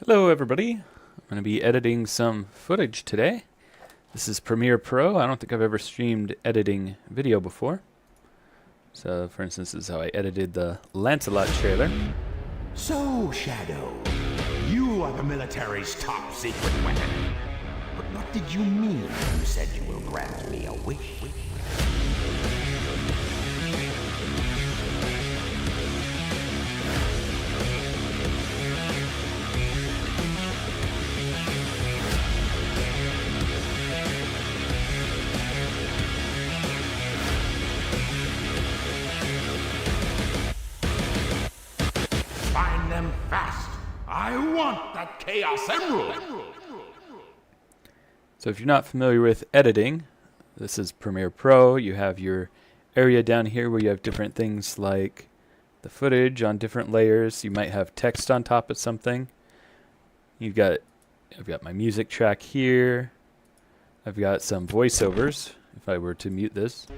Hello everybody, I'm going to be editing some footage today. This is Premiere Pro. I don't think I've ever streamed editing video before. So for instance, this is how I edited the Lancelot trailer. So, Shadow, you are the military's top secret weapon. But what did you mean when you said you will grant me a wish? Find them fast. I want that Chaos Emerald. So if you're not familiar with editing, this is Premiere Pro. You have your area down here where you have different things like the footage on different layers. You might have text on top of something. I've got my music track here. I've got some voiceovers. If I were to mute this,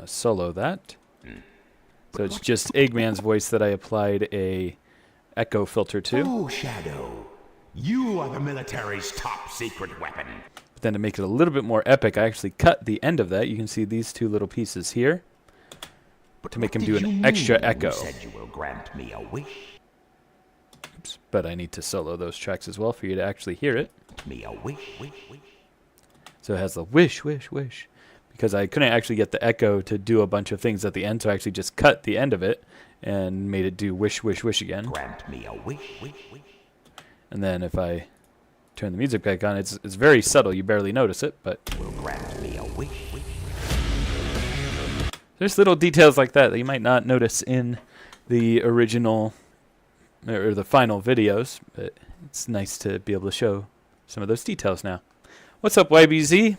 solo that. So it's just Eggman's voice that I applied a echo filter to. Oh, Shadow, you are the military's top secret weapon. But then to make it a little bit more epic, I actually cut the end of that. You can see these two little pieces here to make him do an extra echo. You said you will grant me a wish. Oops, but I need to solo those tracks as well for you to actually hear it. Me a wish. So it has the wish, wish, wish. Because I couldn't actually get the echo to do a bunch of things at the end, so I actually just cut the end of it and made it do wish, wish, wish again. Grant me a wish. And then if I turn the music back on, it's very subtle. You barely notice it, but Will grant me a wish. there's little details like that that you might not notice in the original or the final videos, but it's nice to be able to show some of those details now. What's up, YBZ?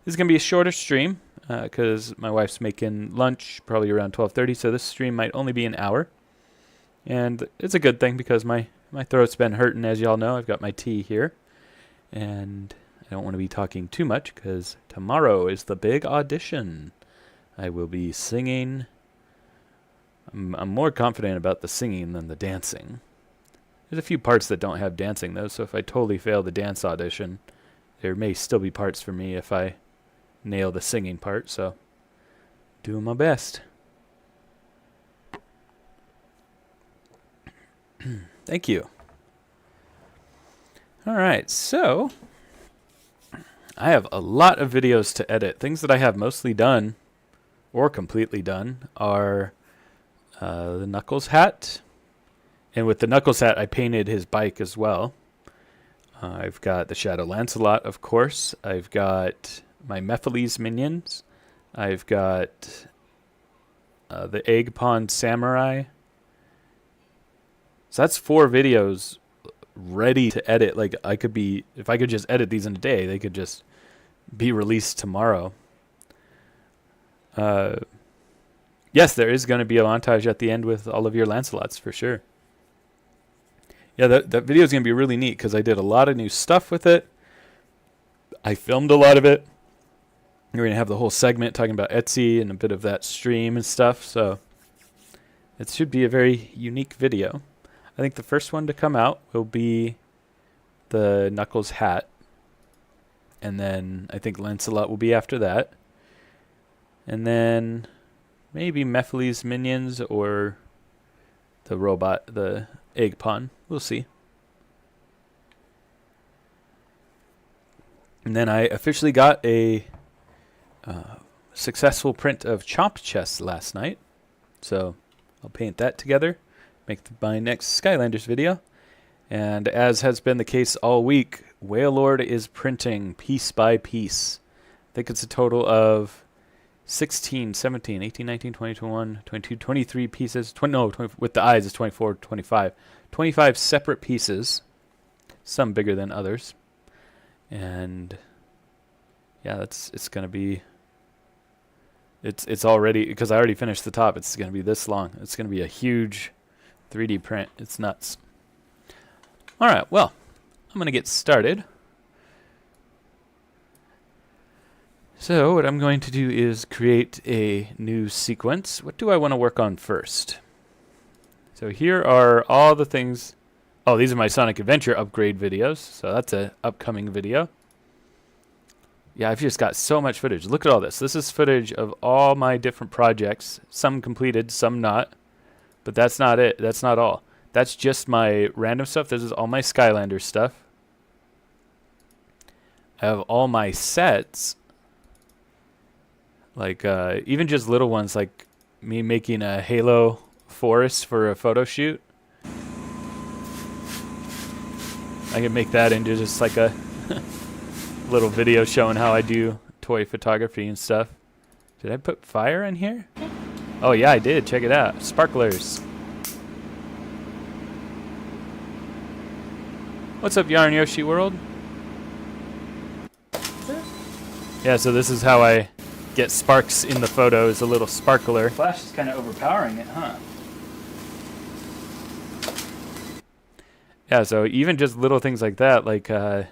This is going to be a shorter stream because my wife's making lunch probably around 12:30, so this stream might only be an hour. And it's a good thing because my throat's been hurting, as y'all know. I've got my tea here. And I don't want to be talking too much because tomorrow is the big audition. I will be singing. I'm more confident about the singing than the dancing. There's a few parts that don't have dancing, though, so if I totally fail the dance audition, there may still be parts for me if I nail the singing part, so doing my best. Thank you. Alright, so I have a lot of videos to edit. Things that I have mostly done or completely done are the Knuckles hat. And with the Knuckles hat, I painted his bike as well. I've got the Shadow Lancelot, of course. I've got my Mephiles minions. I've got the Egg Pond Samurai. So that's 4 videos ready to edit. Like if I could just edit these in a day, they could just be released tomorrow. Yes, there is going to be a montage at the end with all of your Lancelots for sure. Yeah, that video is going to be really neat because I did a lot of new stuff with it. I filmed a lot of it. We're going to have the whole segment talking about Etsy and a bit of that stream and stuff. So it should be a very unique video. I think the first one to come out will be the Knuckles hat. And then I think Lancelot will be after that. And then maybe Mephiles minions or the robot, the Egg Pond. We'll see. And then I officially got a successful print of Chomp Chess last night. So I'll paint that together, make my next Skylanders video. And as has been the case all week, Wailord is printing piece by piece. I think it's a total of 16, 17, 18, 19, 20, 21, 22, 23 pieces. 20, with the eyes it's 24, 25. 25 separate pieces, some bigger than others. And yeah, it's going to be... It's already, because I already finished the top, it's going to be this long. It's going to be a huge 3D print. It's nuts. All right, well, I'm going to get started. So what I'm going to do is create a new sequence. What do I want to work on first? So here are all the things. Oh, these are my Sonic Adventure upgrade videos. So that's a upcoming video. Yeah, I've just got so much footage. Look at all this. This is footage of all my different projects. Some completed, some not. But that's not it. That's not all. That's just my random stuff. This is all my Skylander stuff. I have all my sets. Like, even just little ones, like me making a Halo forest for a photo shoot. I can make that into just like a little video showing how I do toy photography and stuff. Did I put fire in here? Oh yeah, I did. Check it out. Sparklers. What's up, Yarn Yoshi World? Yeah, so this is how I get sparks in the photo, is a little sparkler. Flash is kind of overpowering it, huh? Yeah, so even just little things like that, like, ooh,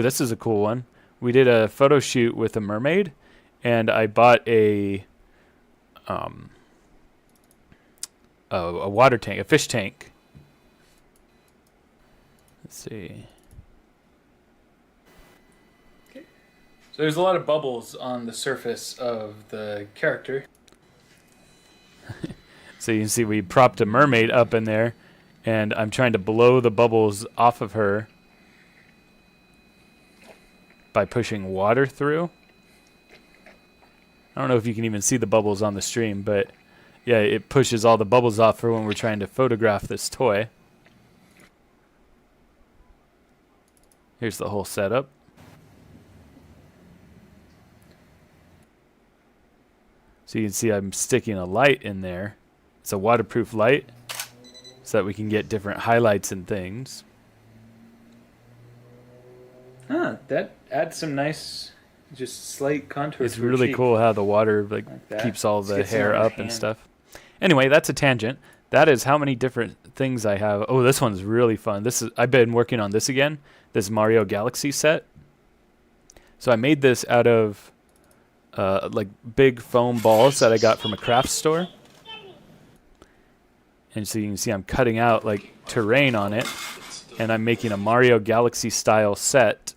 this is a cool one. We did a photo shoot with a mermaid, and I bought a water tank, a fish tank. Let's see. Okay. So there's a lot of bubbles on the surface of the character. So you can see we propped a mermaid up in there, and I'm trying to blow the bubbles off of her by pushing water through. I don't know if you can even see the bubbles on the stream, but yeah, it pushes all the bubbles off for when we're trying to photograph this toy. Here's the whole setup. So you can see I'm sticking a light in there. It's a waterproof light so that we can get different highlights and things. Huh, that adds some nice, just slight contour. It's really cool how the water like keeps all the hair up and stuff. Anyway, that's a tangent. That is how many different things I have. Oh, this one's really fun. I've been working on this again. This Mario Galaxy set. So I made this out of like big foam balls that I got from a craft store. And so you can see I'm cutting out like terrain on it, and I'm making a Mario Galaxy style set.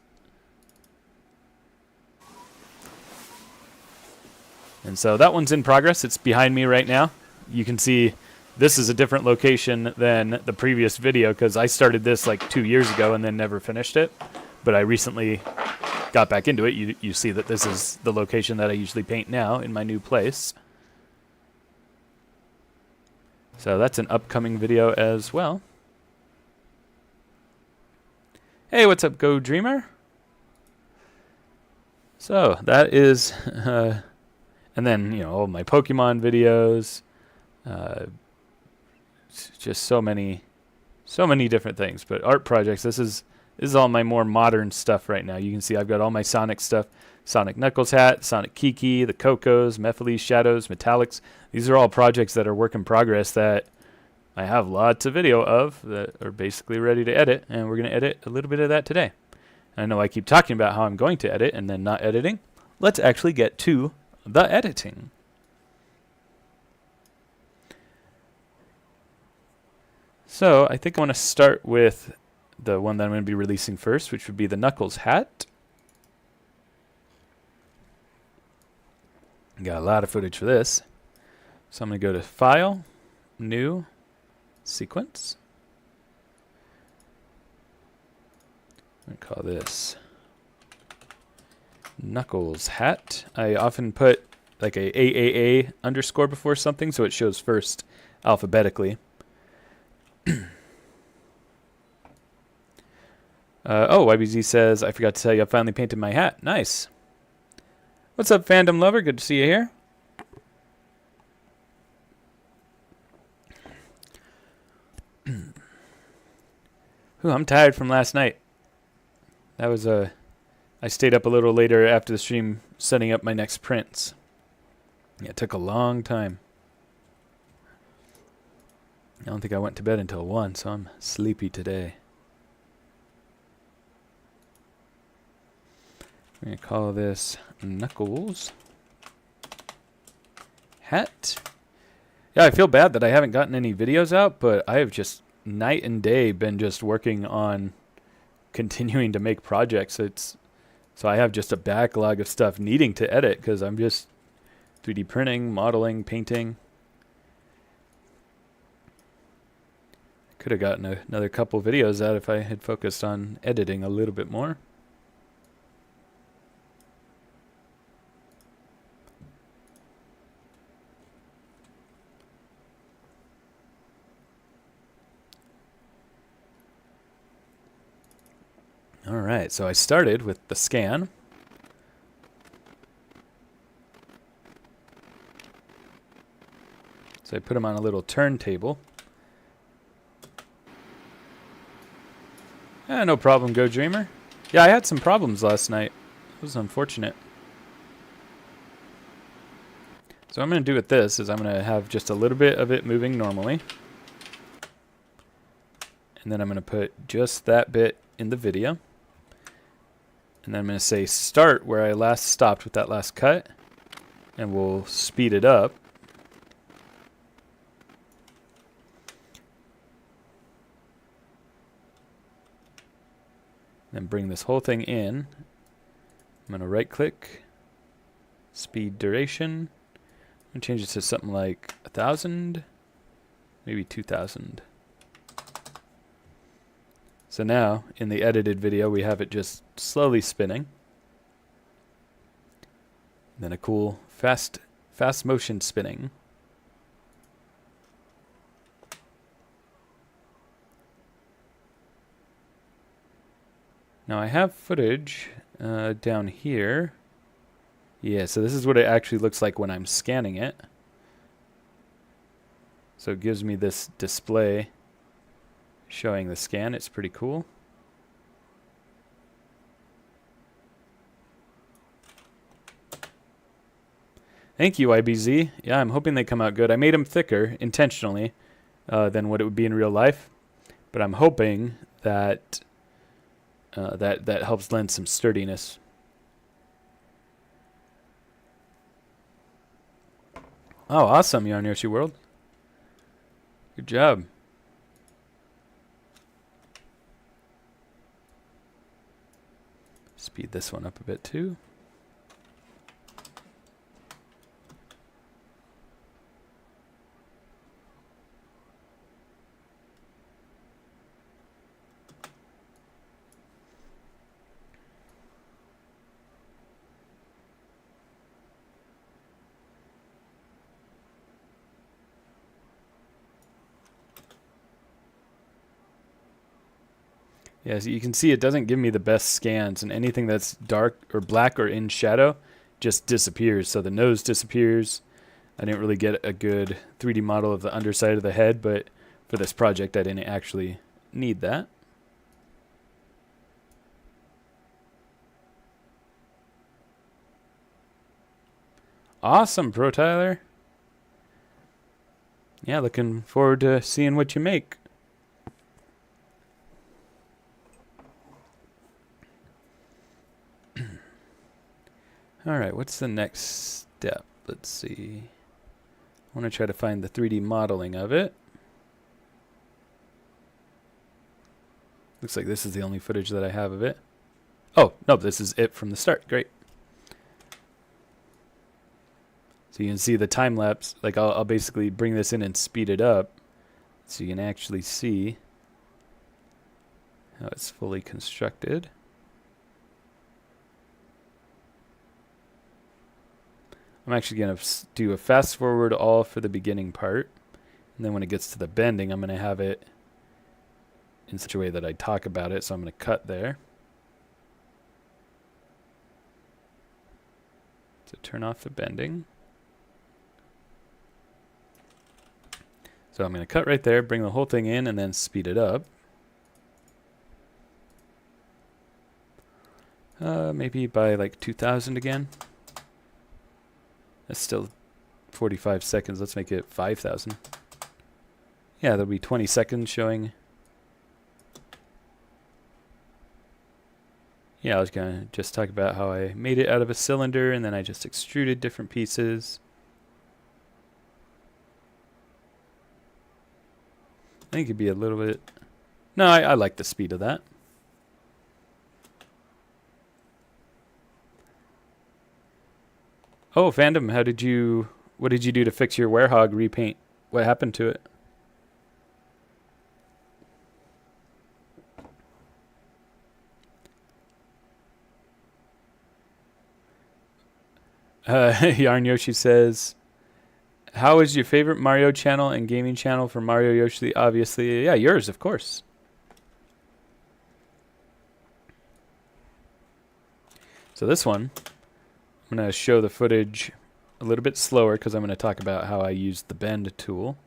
And so that one's in progress. It's behind me right now. You can see this is a different location than the previous video because I started this like 2 years ago and then never finished it. But I recently got back into it. You see that this is the location that I usually paint now in my new place. So that's an upcoming video as well. Hey, what's up, Go Dreamer? So that is, and then, you know, all my Pokemon videos, just so many different things. But art projects, this is all my more modern stuff right now. You can see I've got all my Sonic stuff. Sonic Knuckles hat, Sonic Kiki, the Cocos, Mephiles, Shadows, Metallics. These are all projects that are work in progress that I have lots of video of that are basically ready to edit, and we're going to edit a little bit of that today. I know I keep talking about how I'm going to edit and then not editing. Let's actually get to the editing. So I think I want to start with the one that I'm going to be releasing first, which would be the Knuckles hat. Got a lot of footage for this. So I'm going to go to File, New, Sequence. I'm going to call this Knuckles hat. I often put like a AAA underscore before something so it shows first alphabetically. Oh, YBZ says, I forgot to tell you I finally painted my hat. Nice. What's up, fandom lover? Good to see you here. Ooh, I'm tired from last night. That was I stayed up a little later after the stream setting up my next prints. Yeah, it took a long time. I don't think I went to bed until 1, so I'm sleepy today. I'm going to call this Knuckles hat. Yeah, I feel bad that I haven't gotten any videos out, but I have just night and day been just working on continuing to make projects. So I have just a backlog of stuff needing to edit because I'm just 3D printing, modeling, painting. Could have gotten another couple videos out if I had focused on editing a little bit more. All right, so I started with the scan. So I put them on a little turntable. No problem, Go Dreamer. Yeah, I had some problems last night. It was unfortunate. So what I'm going to do with this is I'm going to have just a little bit of it moving normally. And then I'm going to put just that bit in the video. And then I'm going to say start where I last stopped with that last cut. And we'll speed it up. Then bring this whole thing in. I'm going to right click, speed duration. I'm going to change it to something like 1,000, maybe 2,000. So now, in the edited video, we have it just slowly spinning. Then a cool fast motion spinning. Now I have footage down here. Yeah, so this is what it actually looks like when I'm scanning it. So it gives me this display showing the scan. It's pretty cool. Thank you, IBZ. Yeah, I'm hoping they come out good. I made them thicker intentionally than what it would be in real life, but I'm hoping that that helps lend some sturdiness. Oh, awesome, Yarn Yoshi World. Good job. Speed this one up a bit too. Yeah, so you can see it doesn't give me the best scans, and anything that's dark or black or in shadow just disappears. So the nose disappears. I didn't really get a good 3D model of the underside of the head, but for this project I didn't actually need that. Awesome, Pro Tyler. Yeah, looking forward to seeing what you make. All right, what's the next step? Let's see. I want to try to find the 3D modeling of it. Looks like this is the only footage that I have of it. Oh, no, this is it from the start. Great. So you can see the time lapse. Like I'll basically bring this in and speed it up so you can actually see how it's fully constructed. I'm actually going to do a fast forward all for the beginning part. And then when it gets to the bending, I'm going to have it in such a way that I talk about it. So I'm going to cut there. So turn off the bending. So I'm going to cut right there, bring the whole thing in, and then speed it up. Maybe by like 2,000 again. That's still 45 seconds. Let's make it 5,000. Yeah, there'll be 20 seconds showing. Yeah, I was going to just talk about how I made it out of a cylinder and then I just extruded different pieces. I think it'd be a little bit... No, I like the speed of that. Oh, Fandom, what did you do to fix your Werehog repaint? What happened to it? Yarn Yoshi says, how is your favorite Mario channel and gaming channel for Mario Yoshi? Obviously, yeah, yours, of course. So this one, I'm going to show the footage a little bit slower because I'm going to talk about how I used the bend tool.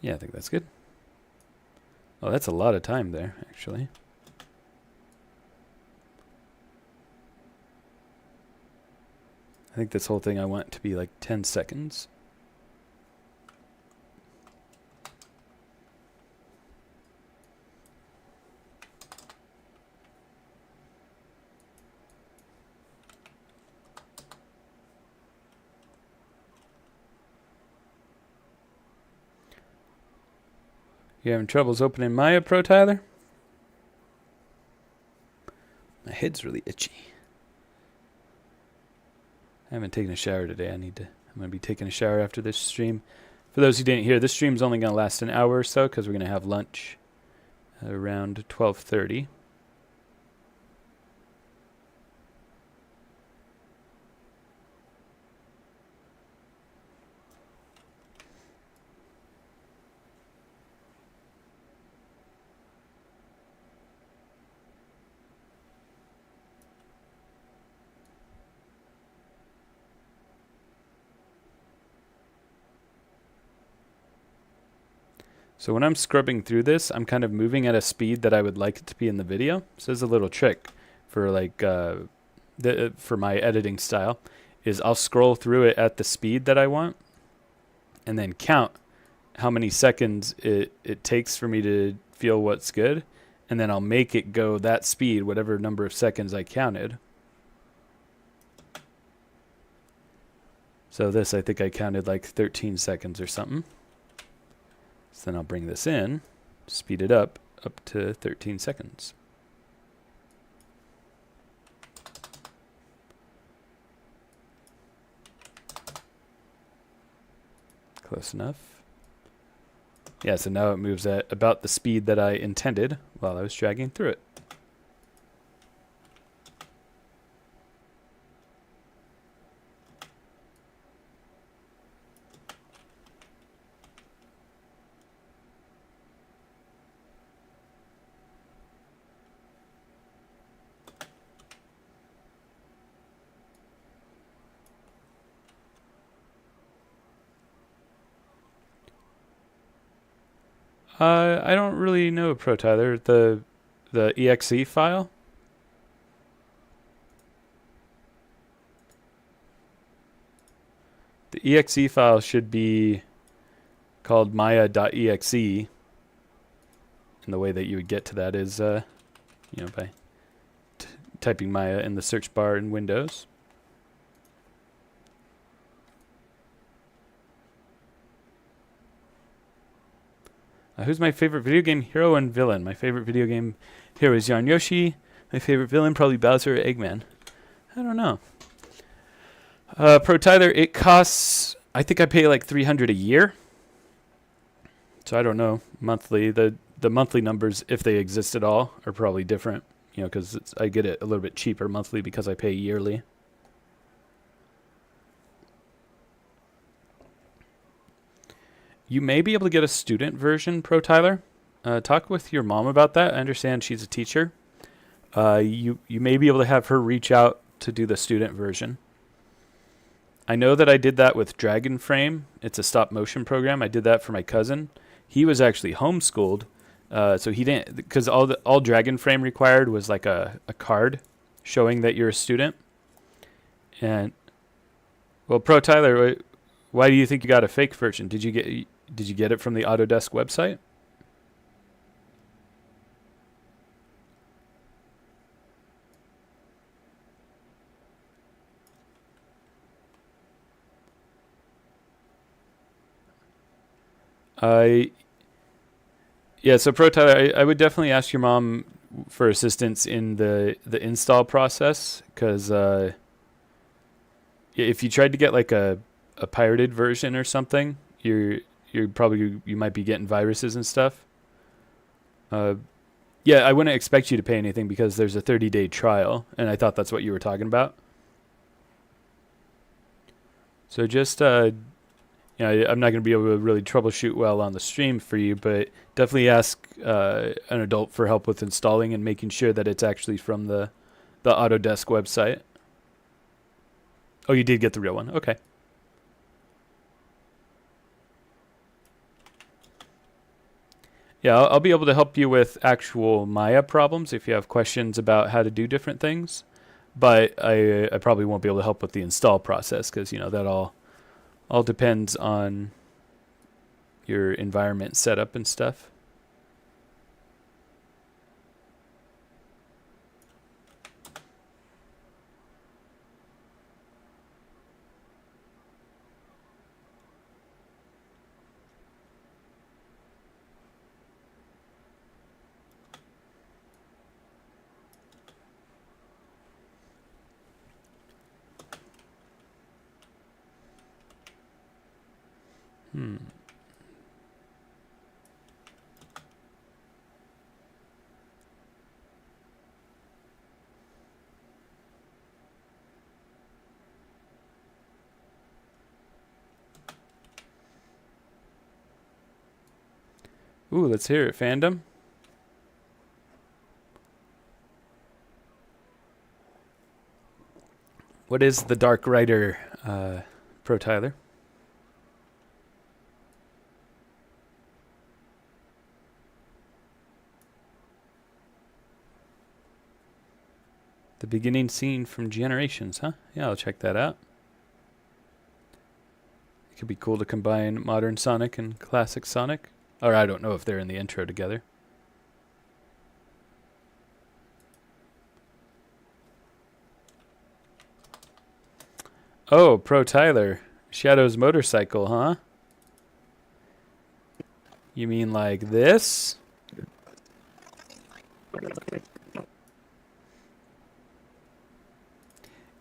Yeah, I think that's good. Oh, that's a lot of time there, actually. I think this whole thing I want to be like 10 seconds. You having troubles opening Maya, Pro Tyler? My head's really itchy. I haven't taken a shower today. I'm going to be taking a shower after this stream. For those who didn't hear, this stream's only going to last an hour or so because we're going to have lunch around 12:30. So when I'm scrubbing through this, I'm kind of moving at a speed that I would like it to be in the video. So there's a little trick for like for my editing style is I'll scroll through it at the speed that I want and then count how many seconds it takes for me to feel what's good. And then I'll make it go that speed, whatever number of seconds I counted. So this, I think I counted like 13 seconds or something. So then I'll bring this in, speed it up to 13 seconds. Close enough. Yeah, so now it moves at about the speed that I intended while I was dragging through it. I don't really know, Pro Tyler. The exe file. The exe file should be called maya.exe, and the way that you would get to that is, by typing Maya in the search bar in Windows. Who's my favorite video game hero and villain? My favorite video game hero is Yarn Yoshi. My favorite villain, probably Bowser or Eggman. I don't know. Pro Tyler, it costs, I think I pay like $300 a year. So I don't know, monthly. The monthly numbers, if they exist at all, are probably different. Because I get it a little bit cheaper monthly because I pay yearly. You may be able to get a student version, Pro Tyler. Talk with your mom about that. I understand she's a teacher. You may be able to have her reach out to do the student version. I know that I did that with Dragon Frame. It's a stop motion program. I did that for my cousin. He was actually homeschooled So he didn't, because all Dragon Frame required was like a card showing that you're a student. And well, Pro Tyler, why do you think you got a fake version? Did you get it from the Autodesk website? Yeah, so Pro Tyler, I would definitely ask your mom for assistance in the install process, because if you tried to get like a pirated version or something, you might be getting viruses and stuff. Yeah, I wouldn't expect you to pay anything because there's a 30-day trial, and I thought that's what you were talking about. So just I'm not going to be able to really troubleshoot well on the stream for you, but definitely ask an adult for help with installing and making sure that it's actually from the Autodesk website. Oh, you did get the real one. Okay. Yeah, I'll be able to help you with actual Maya problems if you have questions about how to do different things, but I probably won't be able to help with the install process, because that all depends on your environment setup and stuff. Ooh, let's hear it, fandom. What is the Dark Rider, Pro Tyler? The beginning scene from Generations, huh? Yeah, I'll check that out. It could be cool to combine modern Sonic and classic Sonic. Or I don't know if they're in the intro together. Oh, Pro Tyler. Shadow's motorcycle, huh? You mean like this?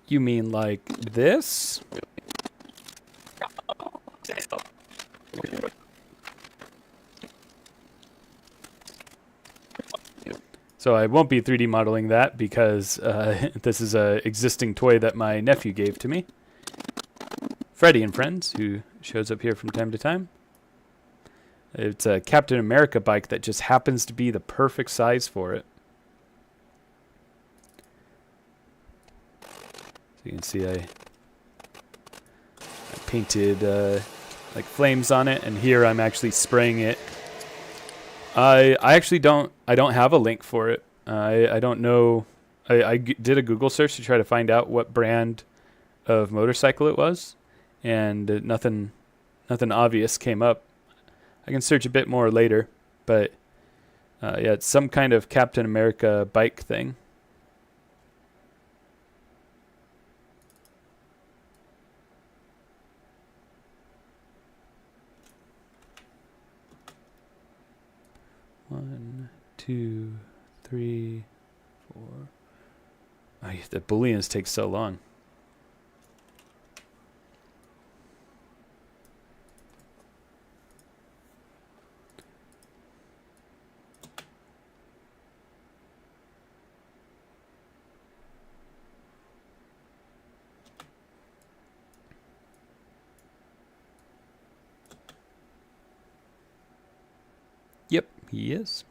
You mean like this? So I won't be 3D modeling that because this is a existing toy that my nephew gave to me. Freddy and Friends, who shows up here from time to time. It's a Captain America bike that just happens to be the perfect size for it. So you can see I painted like flames on it, and here I'm actually spraying it. I actually don't have a link for it. I don't know. I did a Google search to try to find out what brand of motorcycle it was, and nothing obvious came up. I can search a bit more later, but yeah, it's some kind of Captain America bike thing. One, two, three, four. Oh, the Booleans take so long. Yep, he is.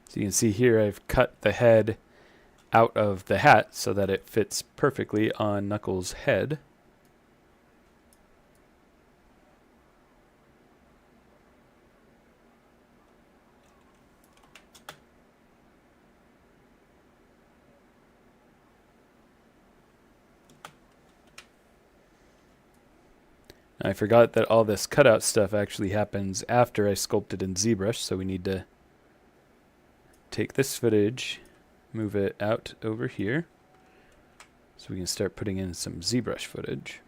So you can see here I've cut the head out of the hat so that it fits perfectly on Knuckles' head. I forgot that all this cutout stuff actually happens after I sculpted in ZBrush, so we need to take this footage, move it out over here, so we can start putting in some ZBrush footage.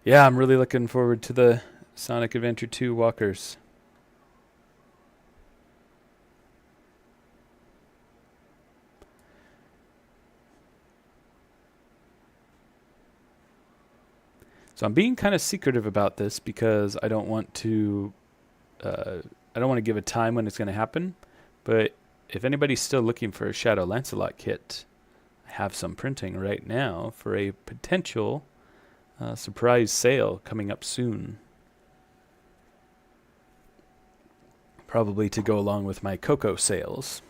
Yeah, I'm really looking forward to the Sonic Adventure 2 walkers. So I'm being kind of secretive about this because I don't want to give a time when it's going to happen. But if anybody's still looking for a Shadow Lancelot kit, I have some printing right now for a potential surprise sale coming up soon. Probably to go along with my Coco sales.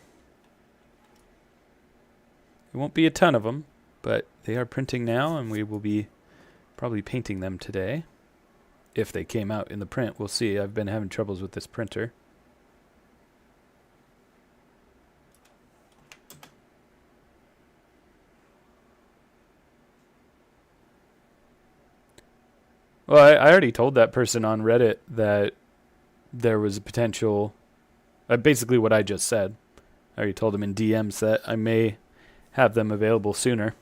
It won't be a ton of them, but they are printing now, and we will be probably painting them today. If they came out in the print, we'll see. I've been having troubles with this printer. Well, I already told that person on Reddit that there was a potential, basically what I just said. I already told him in DMs that I may have them available sooner.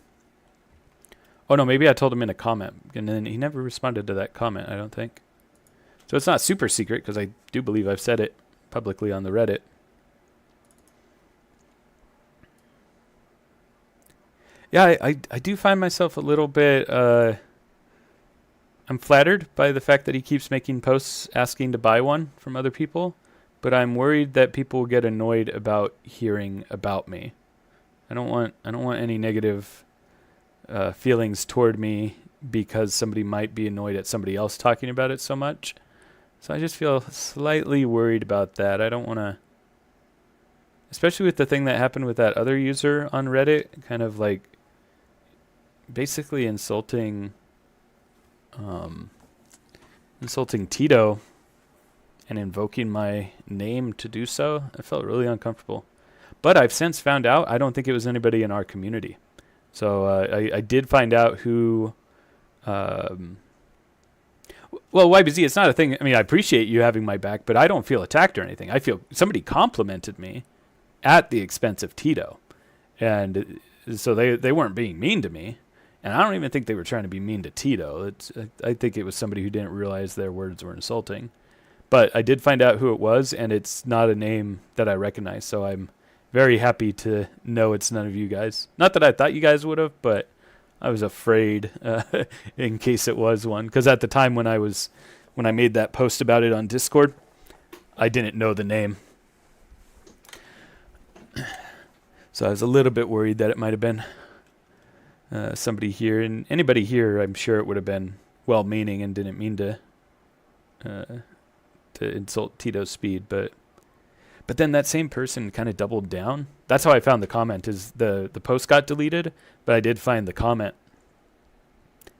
Oh no, maybe I told him in a comment, and then he never responded to that comment, I don't think. So it's not super secret, because I do believe I've said it publicly on the Reddit. Yeah, I do find myself a little bit... I'm flattered by the fact that he keeps making posts asking to buy one from other people, but I'm worried that people will get annoyed about hearing about me. I don't want any negative feelings toward me because somebody might be annoyed at somebody else talking about it so much. So I just feel slightly worried about that. I don't want to, especially with the thing that happened with that other user on Reddit, kind of like basically insulting Tito and invoking my name to do so. I felt really uncomfortable. But I've since found out I don't think it was anybody in our community. So I did find out who... well, YBZ, it's not a thing. I mean, I appreciate you having my back, but I don't feel attacked or anything. I feel somebody complimented me at the expense of Tito. And so they weren't being mean to me. And I don't even think they were trying to be mean to Tito. I think it was somebody who didn't realize their words were insulting. But I did find out who it was, and it's not a name that I recognize. So I'm very happy to know it's none of you guys. Not that I thought you guys would have, but I was afraid in case it was one. Because at the time when I made that post about it on Discord, I didn't know the name. So I was a little bit worried that it might have been somebody here, and anybody here, I'm sure it would have been well-meaning and didn't mean to insult Tito's speed, but then that same person kind of doubled down. That's how I found the comment. Is the post got deleted, but I did find the comment,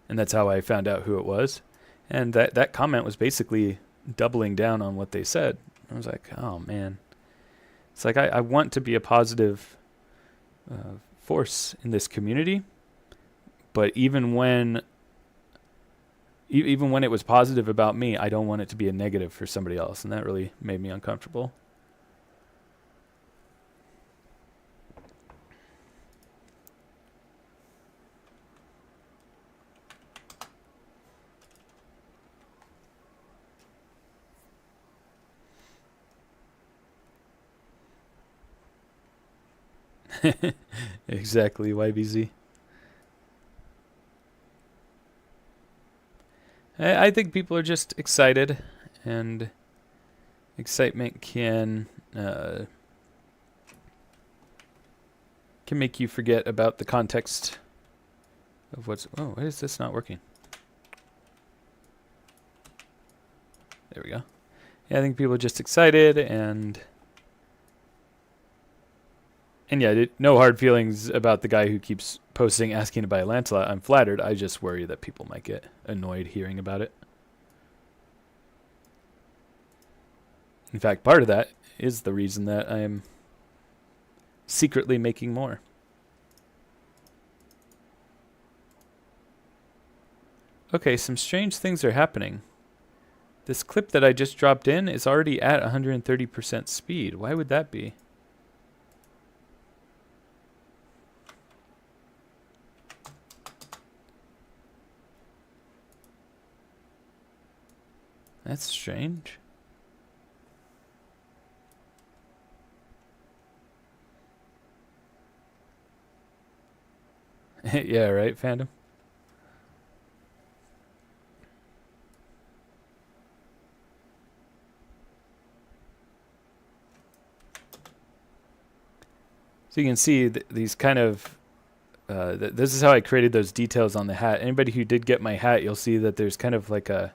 and that's how I found out who it was. And that comment was basically doubling down on what they said. I was like, oh man, it's like I want to be a positive force in this community. But even when even when it was positive about me, I don't want it to be a negative for somebody else, and that really made me uncomfortable. Exactly, YBZ. I think people are just excited, and excitement can make you forget about the context of what's... Oh, why is this not working? There we go. Yeah, I think people are just excited, and yeah, no hard feelings about the guy who keeps posting asking to buy a Lancelot. I'm flattered. I just worry that people might get annoyed hearing about it. In fact, part of that is the reason that I'm secretly making more. Okay, some strange things are happening. This clip that I just dropped in is already at 130% speed. Why would that be? That's strange. Yeah, right, fandom? So you can see these kind of... this is how I created those details on the hat. Anybody who did get my hat, you'll see that there's kind of like a...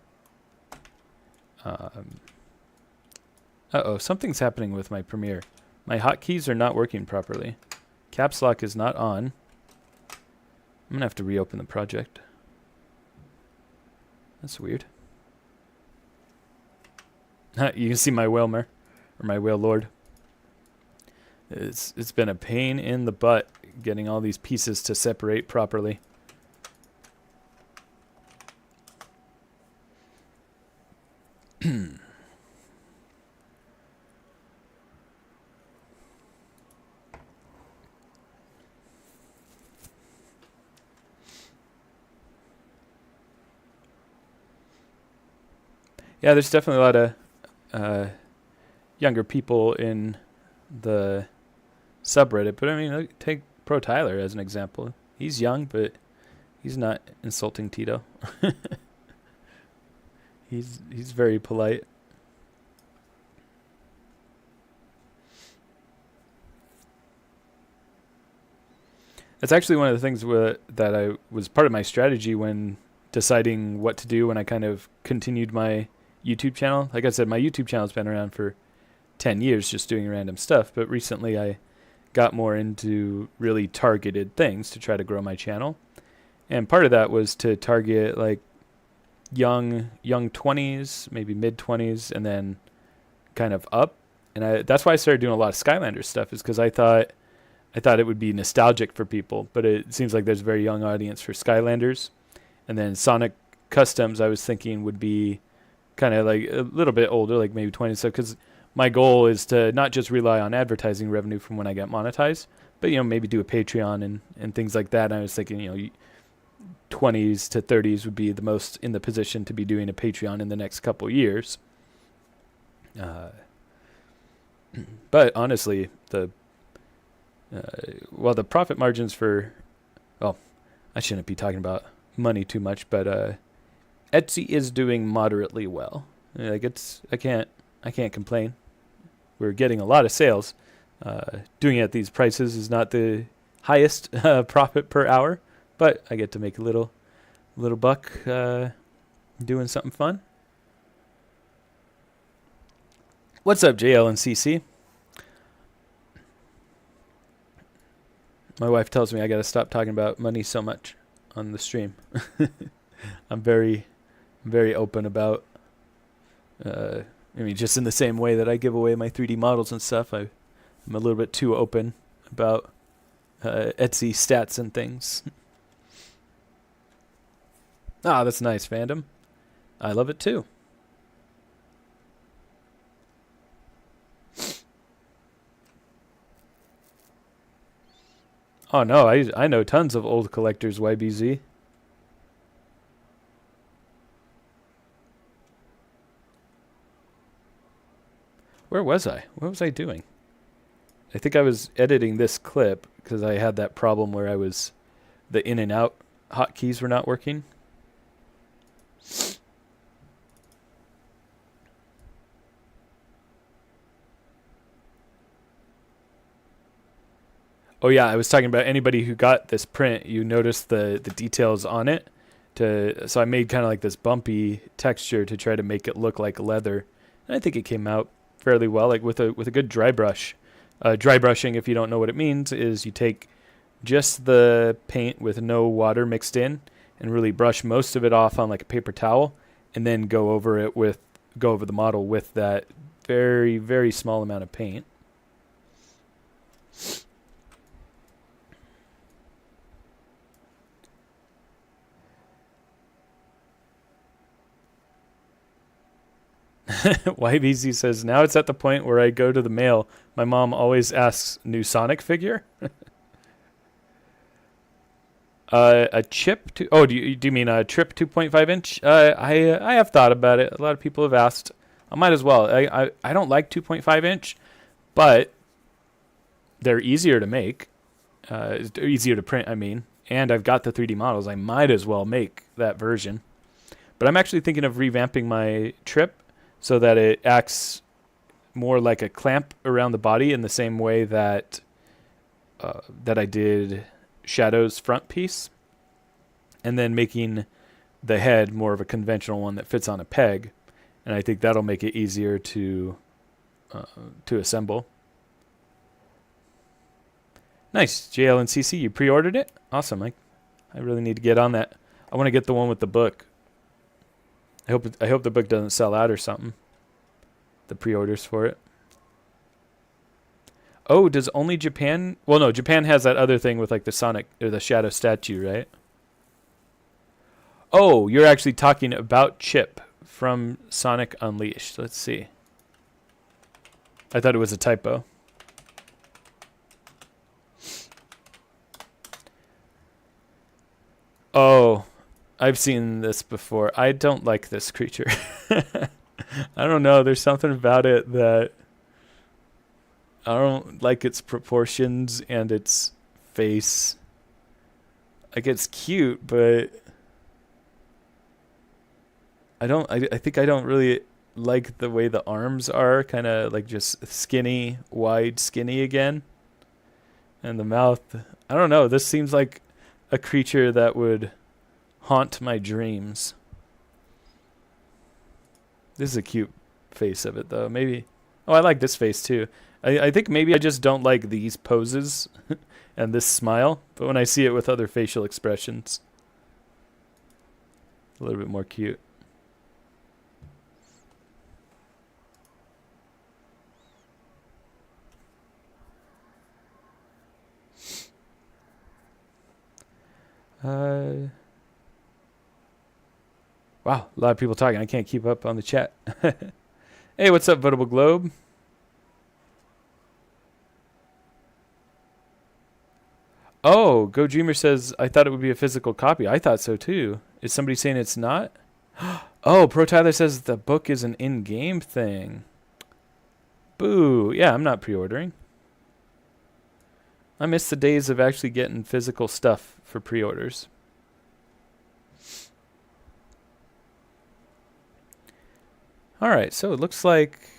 uh-oh, something's happening with my Premiere. My hotkeys are not working properly. Caps lock is not on. I'm going to have to reopen the project. That's weird. You can see my Whalmer, or my Whale Lord. It's been a pain in the butt getting all these pieces to separate properly. Yeah, there's definitely a lot of younger people in the subreddit, but I mean, look, take Pro Tyler as an example. He's young, but he's not insulting Tito. He's very polite. That's actually one of the things that I was part of my strategy when deciding what to do when I kind of continued my YouTube channel. Like I said, my YouTube channel's been around for 10 years just doing random stuff, but recently I got more into really targeted things to try to grow my channel. And part of that was to target like young 20s, maybe mid 20s, and then kind of up. And that's why I started doing a lot of Skylanders stuff, is because I thought it would be nostalgic for people, but it seems like there's a very young audience for Skylanders. And then Sonic Customs, I was thinking would be kind of like a little bit older, like maybe 20. So, because my goal is to not just rely on advertising revenue from when I get monetized, but, you know, maybe do a Patreon and things like that. And I was thinking, you know, 20s to 30s would be the most in the position to be doing a Patreon in the next couple years. But honestly, the profit margins for, well, I shouldn't be talking about money too much, but Etsy is doing moderately well. Like I can't complain. We're getting a lot of sales. Doing it at these prices is not the highest profit per hour, but I get to make a little buck doing something fun. What's up, JL and CC? My wife tells me I got to stop talking about money so much on the stream. I'm very, very open about, I mean, just in the same way that I give away my 3D models and stuff, I'm a little bit too open about Etsy stats and things. Ah, that's nice, fandom. I love it too. Oh no, I know tons of old collectors, YBZ. Where was I? What was I doing? I think I was editing this clip because I had that problem where the in and out hotkeys were not working. Oh yeah, I was talking about anybody who got this print. You notice the details on it. So I made kind of like this bumpy texture to try to make it look like leather, and I think it came out fairly well, like with a good dry brush. Dry brushing, if you don't know what it means, is you take just the paint with no water mixed in and really brush most of it off on like a paper towel, and then go over the model with that very, very small amount of paint. YBZ says, now it's at the point where I go to the mail. My mom always asks, new Sonic figure? A chip? Do you mean a Trip 2.5 inch? I have thought about it. A lot of people have asked. I might as well. I don't like 2.5 inch, but they're easier to make. Easier to print, I mean. And I've got the 3D models. I might as well make that version. But I'm actually thinking of revamping my Trip so that it acts more like a clamp around the body in the same way that I did Shadow's front piece, and then making the head more of a conventional one that fits on a peg, and I think that'll make it easier to assemble. Nice, JL and CC, you pre-ordered it? Awesome, I really need to get on that. I want to get the one with the book. I hope the book doesn't sell out or something. The pre-orders for it. Oh, does only Japan? Well, no, Japan has that other thing with like the Sonic or the Shadow statue, right? Oh, you're actually talking about Chip from Sonic Unleashed. Let's see. I thought it was a typo. Oh, I've seen this before. I don't like this creature. I don't know. There's something about it that I don't like its proportions and its face. Like, it's cute, but I think I don't really like the way the arms are, kind of like just skinny, wide, skinny again. And the mouth, I don't know. This seems like a creature that would haunt my dreams. This is a cute face of it, though. Maybe. Oh, I like this face, too. I think maybe I just don't like these poses and this smile. But when I see it with other facial expressions, a little bit more cute. Wow, a lot of people talking. I can't keep up on the chat. Hey, what's up, Votable Globe? Oh, Go Dreamer says, I thought it would be a physical copy. I thought so, too. Is somebody saying it's not? Oh, Pro Tyler says the book is an in-game thing. Boo. Yeah, I'm not pre-ordering. I miss the days of actually getting physical stuff for pre-orders. Alright, so it looks like...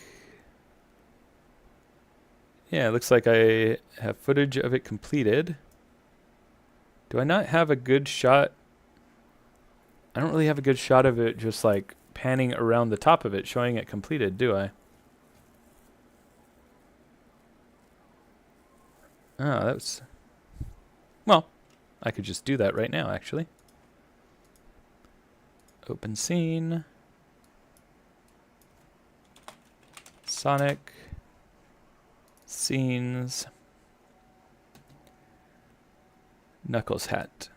Yeah, it looks like I have footage of it completed. Do I not have a good shot? I don't really have a good shot of it just like panning around the top of it, showing it completed, do I? Oh, that's... Well, I could just do that right now, actually. Open scene. Sonic. Scenes. Knuckles hat.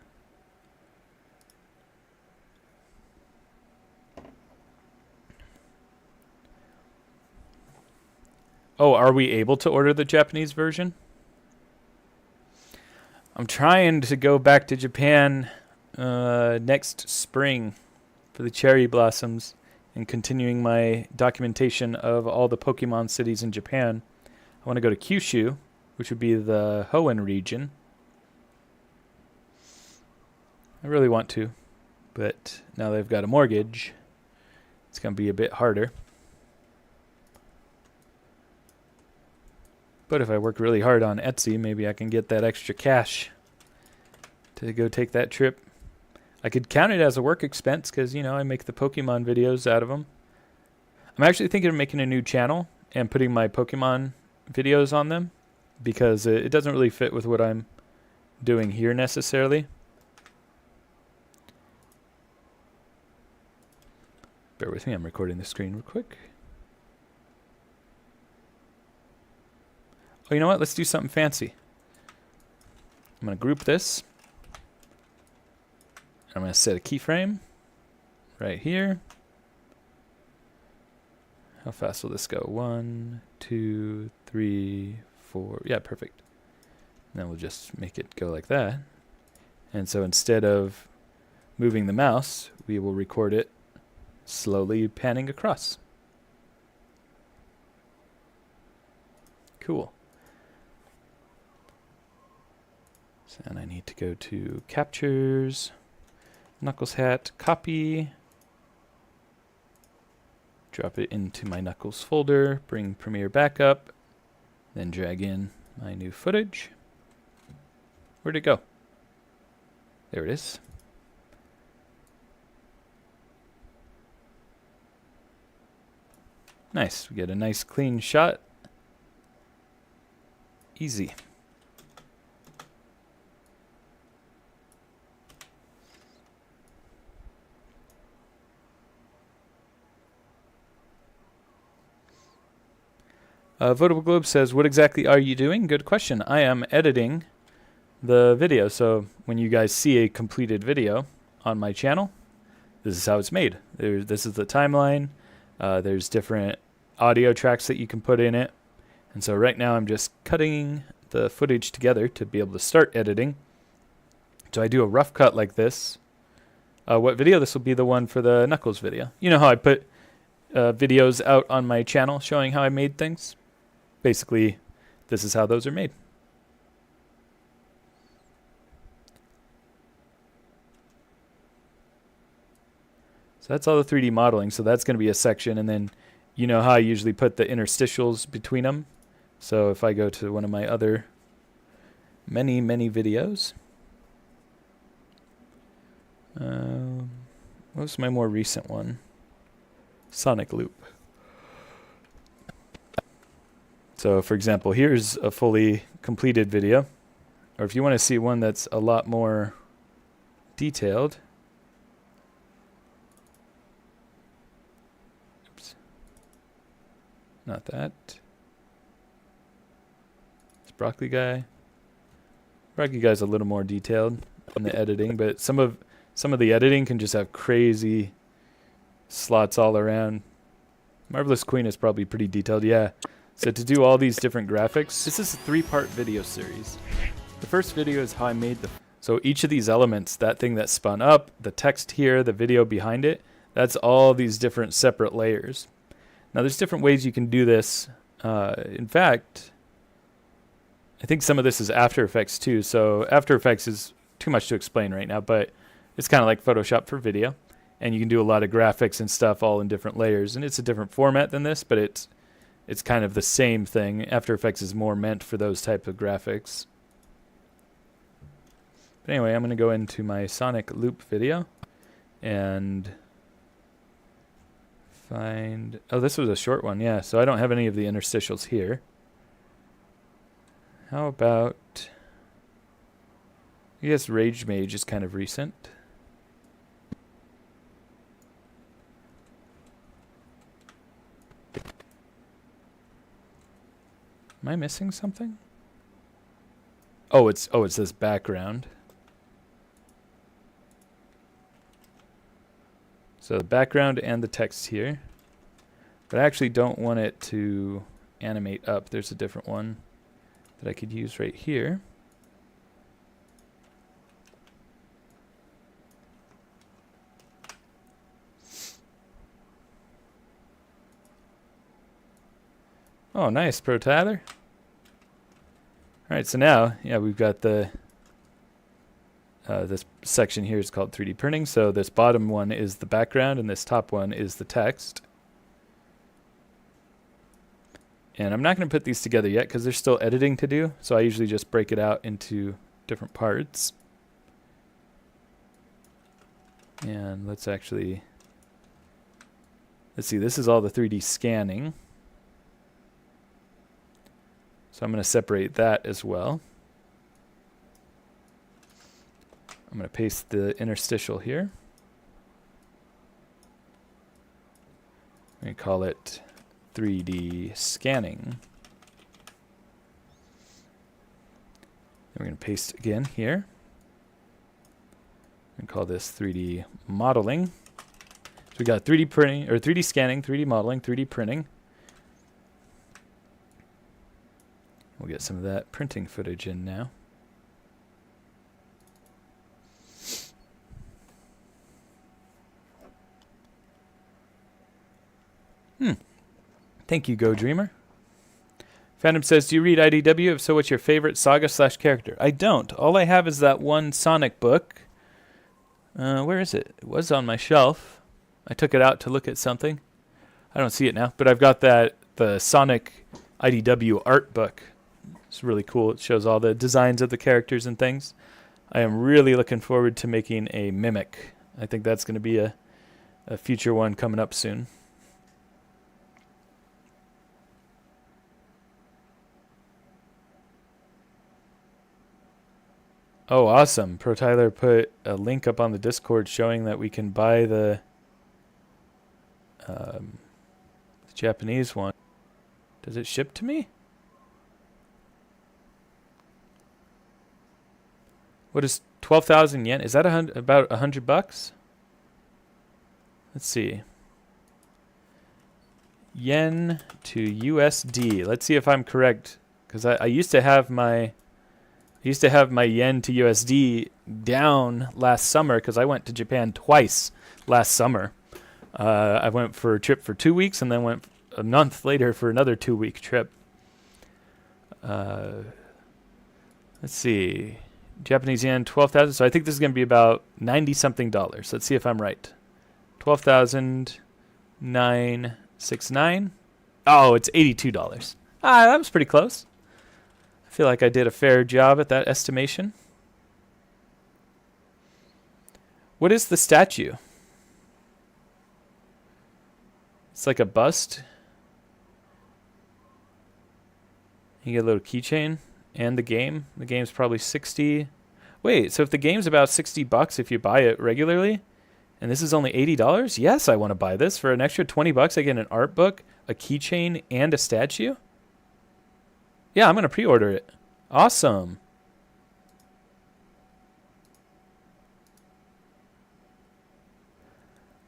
Oh, are we able to order the Japanese version? I'm trying to go back to Japan next spring for the cherry blossoms and continuing my documentation of all the Pokemon cities in Japan. I want to go to Kyushu, which would be the Hoenn region. I really want to, but now that I've got a mortgage, it's going to be a bit harder. But if I work really hard on Etsy, maybe I can get that extra cash to go take that trip. I could count it as a work expense because, you know, I make the Pokemon videos out of them. I'm actually thinking of making a new channel and putting my Pokemon videos on them because it doesn't really fit with what I'm doing here necessarily. Bear with me, I'm recording the screen real quick. Oh, you know what? Let's do something fancy. I'm going to group this. I'm going to set a keyframe right here. How fast will this go? 1, 2, 3, 4. Yeah, perfect. And then we'll just make it go like that. And so instead of moving the mouse, we will record it slowly panning across. Cool. So then I need to go to Captures, Knuckles hat, copy, drop it into my Knuckles folder, bring Premiere back up, then drag in my new footage. Where'd it go? There it is. Nice, we get a nice clean shot. Easy. Votable Globe says, what exactly are you doing? Good question. I am editing the video. So when you guys see a completed video on my channel, this is how it's made. This is the timeline. There's different audio tracks that you can put in it. And so right now I'm just cutting the footage together to be able to start editing. So I do a rough cut like this. What video? This will be the one for the Knuckles video. You know how I put videos out on my channel showing how I made things? Basically, this is how those are made. So that's all the 3D modeling. So that's going to be a section. And then you know how I usually put the interstitials between them. So if I go to one of my other many videos. What was my more recent one? Sonic Loop. So for example, here's a fully completed video. Or if you want to see one that's a lot more detailed. Oops. Not that. It's Broccoli Guy. Broccoli Guy's a little more detailed in the editing, but some of the editing can just have crazy slots all around. Marvelous Queen is probably pretty detailed, yeah. So to do all these different graphics, this is a 3-part video series. The first video is how I made so each of these elements, that thing that spun up, the text here, the video behind it, that's all these different separate layers. Now there's different ways you can do this. In fact, I think some of this is After Effects too. So After Effects is too much to explain right now, but it's kind of like Photoshop for video. And you can do a lot of graphics and stuff all in different layers. And it's a different format than this, but it's kind of the same thing. After Effects is more meant for those type of graphics. But anyway, I'm going to go into my Sonic Loop video and find... Oh, this was a short one, yeah. So I don't have any of the interstitials here. How about... I guess Rage Mage is kind of recent. Am I missing something? Oh, it's this background. So the background and the text here. But I actually don't want it to animate up. There's a different one that I could use right here. Oh, nice, Pro Tyler. All right, so now, yeah, we've got the this section here is called 3D printing. So this bottom one is the background, and this top one is the text. And I'm not going to put these together yet because there's still editing to do. So I usually just break it out into different parts. And let's see, this is all the 3D scanning. So I'm going to separate that as well. I'm going to paste the interstitial here. I'm going to call it 3D scanning. Then we're going to paste again here. And call this 3D modeling. So we got 3D printing, or 3D scanning, 3D modeling, 3D printing. We'll get some of that printing footage in now. Thank you, Go Dreamer. Phantom says, do you read IDW? If so, what's your favorite saga/character? I don't. All I have is that one Sonic book. Where is it? It was on my shelf. I took it out to look at something. I don't see it now, but I've got the Sonic IDW art book. It's really cool. It shows all the designs of the characters and things. I am really looking forward to making a Mimic. I think that's going to be a future one coming up soon. Oh, awesome. Pro Tyler put a link up on the Discord showing that we can buy the Japanese one. Does it ship to me? What is 12,000 yen? Is that about $100? Let's see. Yen to USD. Let's see if I'm correct, because I used to have my yen to USD down last summer because I went to Japan twice last summer. I went for a trip for 2 weeks and then went a month later for another 2-week trip. Let's see. Japanese yen, 12,000. So I think this is going to be about $90-something. Let's see if I'm right. 12,969. Oh, it's $82. Ah, that was pretty close. I feel like I did a fair job at that estimation. What is the statue? It's like a bust. You get a little keychain and the game. The game's probably 60. Wait, so if the game's about $60 if you buy it regularly, and this is only $80, yes, I want to buy this. For an extra $20, I get an art book, a keychain, and a statue. Yeah, I'm going to pre-order it. Awesome.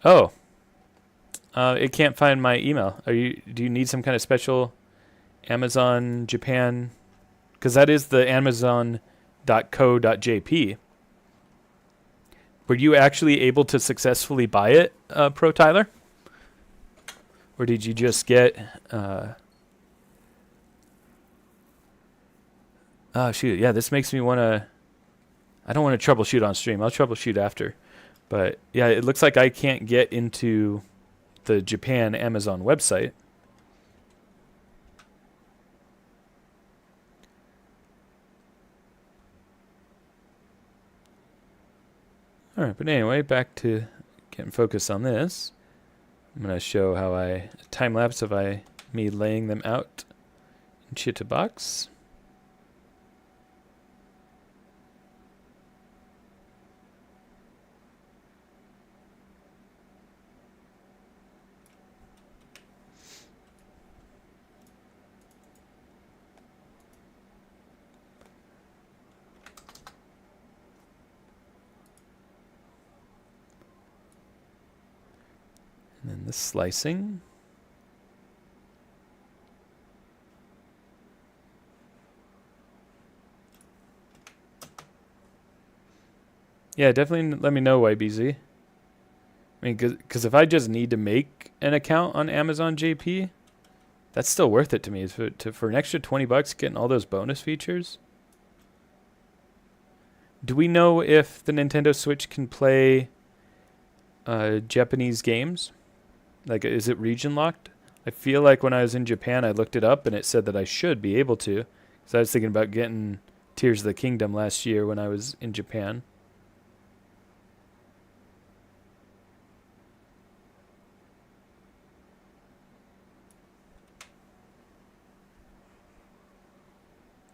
Oh. It can't find my email. Do you need some kind of special Amazon Japan? Because that is the Amazon.co.jp. Were you actually able to successfully buy it, Pro Tyler? Or did you just get... Oh, shoot. Yeah, this makes me want to... I don't want to troubleshoot on stream. I'll troubleshoot after. But, yeah, it looks like I can't get into the Japan Amazon website. All right, but anyway, back to getting focused on this. I'm going to show how I... time-lapse of me laying them out in Chitabox. And then the slicing. Yeah, definitely let me know, YBZ. I mean, because if I just need to make an account on Amazon JP, that's still worth it to me. For an extra $20, getting all those bonus features. Do we know if the Nintendo Switch can play Japanese games? Like, is it region locked? I feel like when I was in Japan, I looked it up and it said that I should be able to. Because I was thinking about getting Tears of the Kingdom last year when I was in Japan.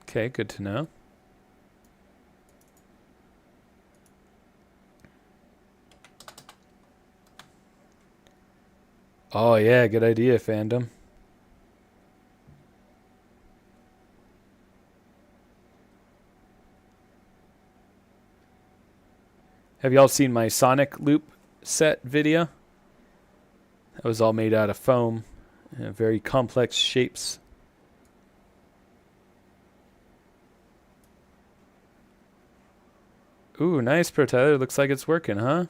Okay, good to know. Oh yeah, good idea, fandom. Have y'all seen my Sonic Loop set video? That was all made out of foam. Very complex shapes. Ooh, nice, Pro Tyler. Looks like it's working, huh?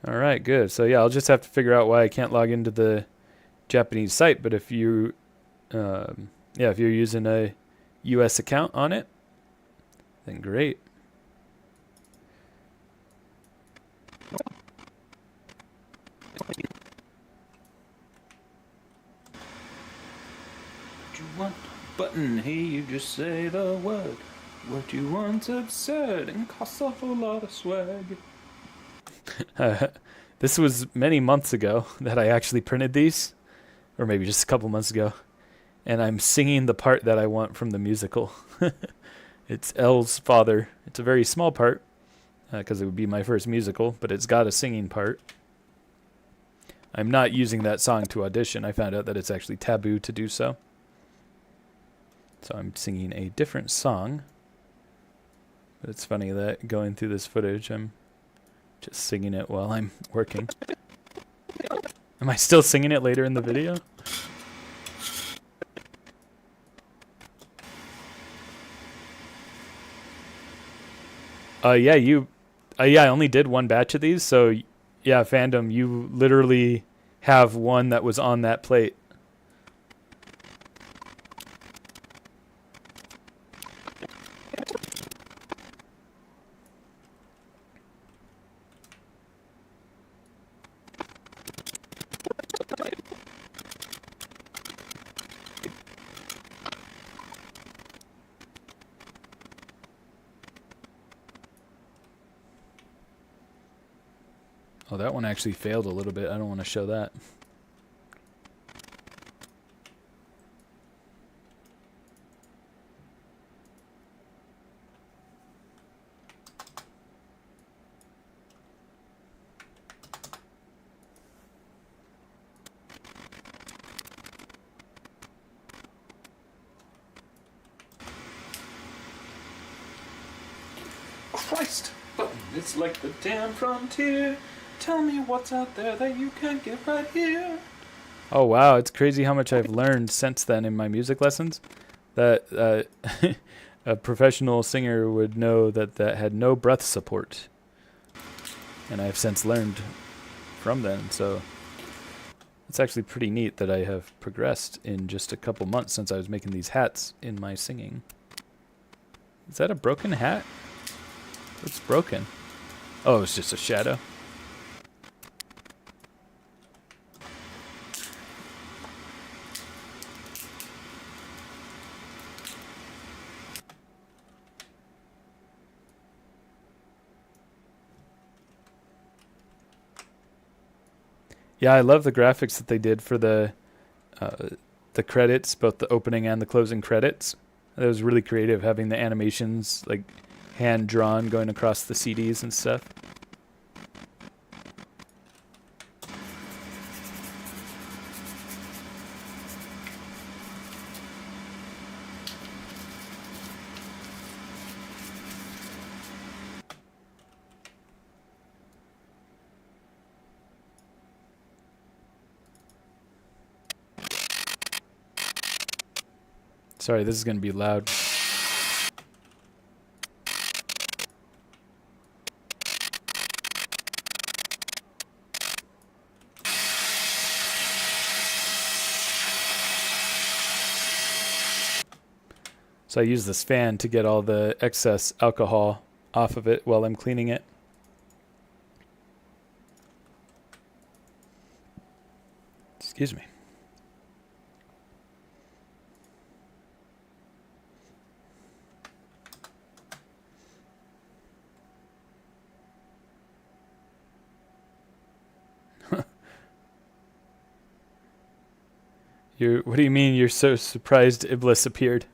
Alright, good. So yeah, I'll just have to figure out why I can't log into the Japanese site, but if you if you're using a US account on it, then great. What you want? Button, hey, you just say the word. What you want's absurd and costs a whole lot of swag. This was many months ago that I actually printed these, or maybe just a couple months ago, and I'm singing the part that I want from the musical. It's Elle's father. It's a very small part, because it would be my first musical, but it's got a singing part. I'm not using that song to audition. I found out that it's actually taboo to do so. So I'm singing a different song. But it's funny that going through this footage, I'm just singing it while I'm working. Am I still singing it later in the video? Yeah, I only did one batch of these, so yeah, fandom, you literally have one that was on that plate. Oh, that one actually failed a little bit. I don't want to show that. Christ! Button, it's like the damn frontier. Tell me what's out there that you can't get right here. Oh wow, it's crazy how much I've learned since then in my music lessons. That a professional singer would know that that had no breath support. And I've since learned from then, so it's actually pretty neat that I have progressed in just a couple months since I was making these hats in my singing. Is that a broken hat? What's broken? Oh, it's just a shadow. Yeah, I love the graphics that they did for the credits, both the opening and the closing credits. It was really creative, having the animations like hand drawn going across the CDs and stuff. Sorry, this is going to be loud. So I use this fan to get all the excess alcohol off of it while I'm cleaning it. Excuse me. What do you mean you're so surprised Iblis appeared?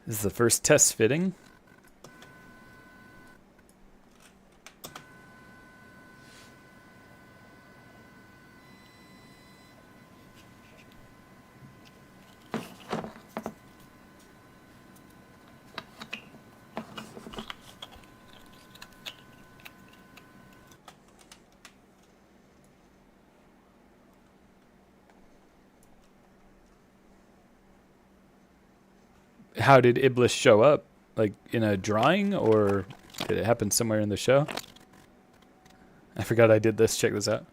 This is the first test fitting. How did Iblis show up? Like in a drawing, or did it happen somewhere in the show? I forgot I did this. Check this out.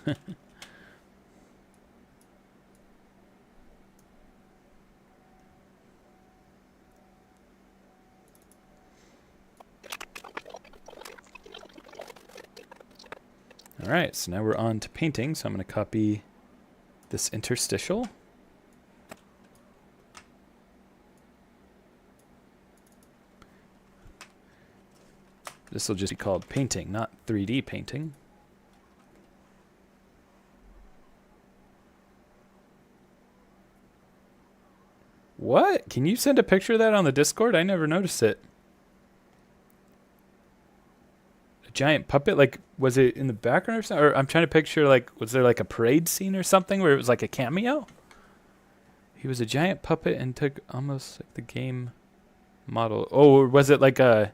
All right, so now we're on to painting. So I'm going to copy this interstitial. This will just be called painting, not 3D painting. What? Can you send a picture of that on the Discord? I never noticed it. A giant puppet? Like, was it in the background or something? Or I'm trying to picture, like, was there like a parade scene or something where it was like a cameo? He was a giant puppet and took almost like the game model. Oh, or was it like a...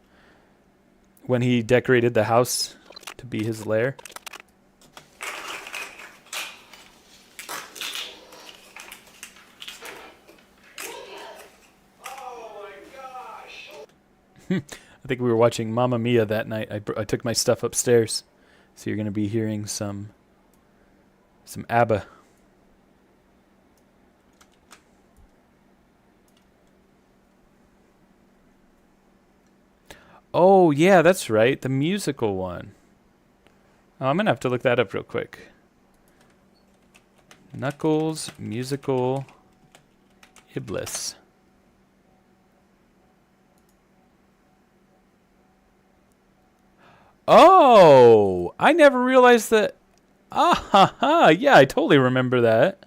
when he decorated the house to be his lair? I think we were watching Mamma Mia that night. I took my stuff upstairs. So you're going to be hearing some ABBA. Oh, yeah, that's right. The musical one. Oh, I'm going to have to look that up real quick. Knuckles musical Iblis. Oh, I never realized that. Ah, ha, ha. Yeah, I totally remember that.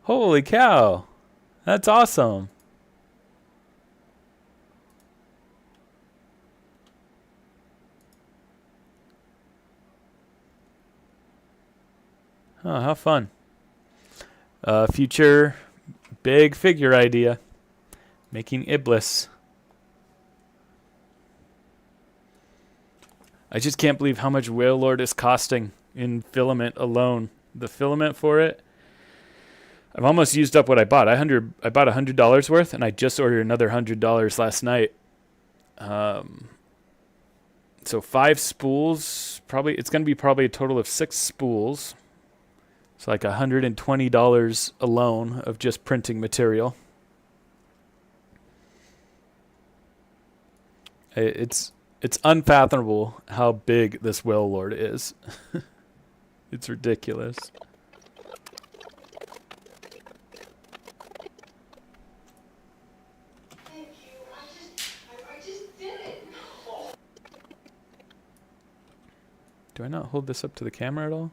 Holy cow. That's awesome. Oh, how fun. Future big figure idea. Making Iblis. I just can't believe how much Whale Lord is costing in filament alone. The filament for it. I've almost used up what I bought. I bought $100 worth, and I just ordered another $100 last night. So 5 spools. Probably it's going to be probably a total of 6 spools. It's like $120 alone of just printing material. It's unfathomable how big this Whale Lord is. It's ridiculous. Thank you. I just did it. Do I not hold this up to the camera at all?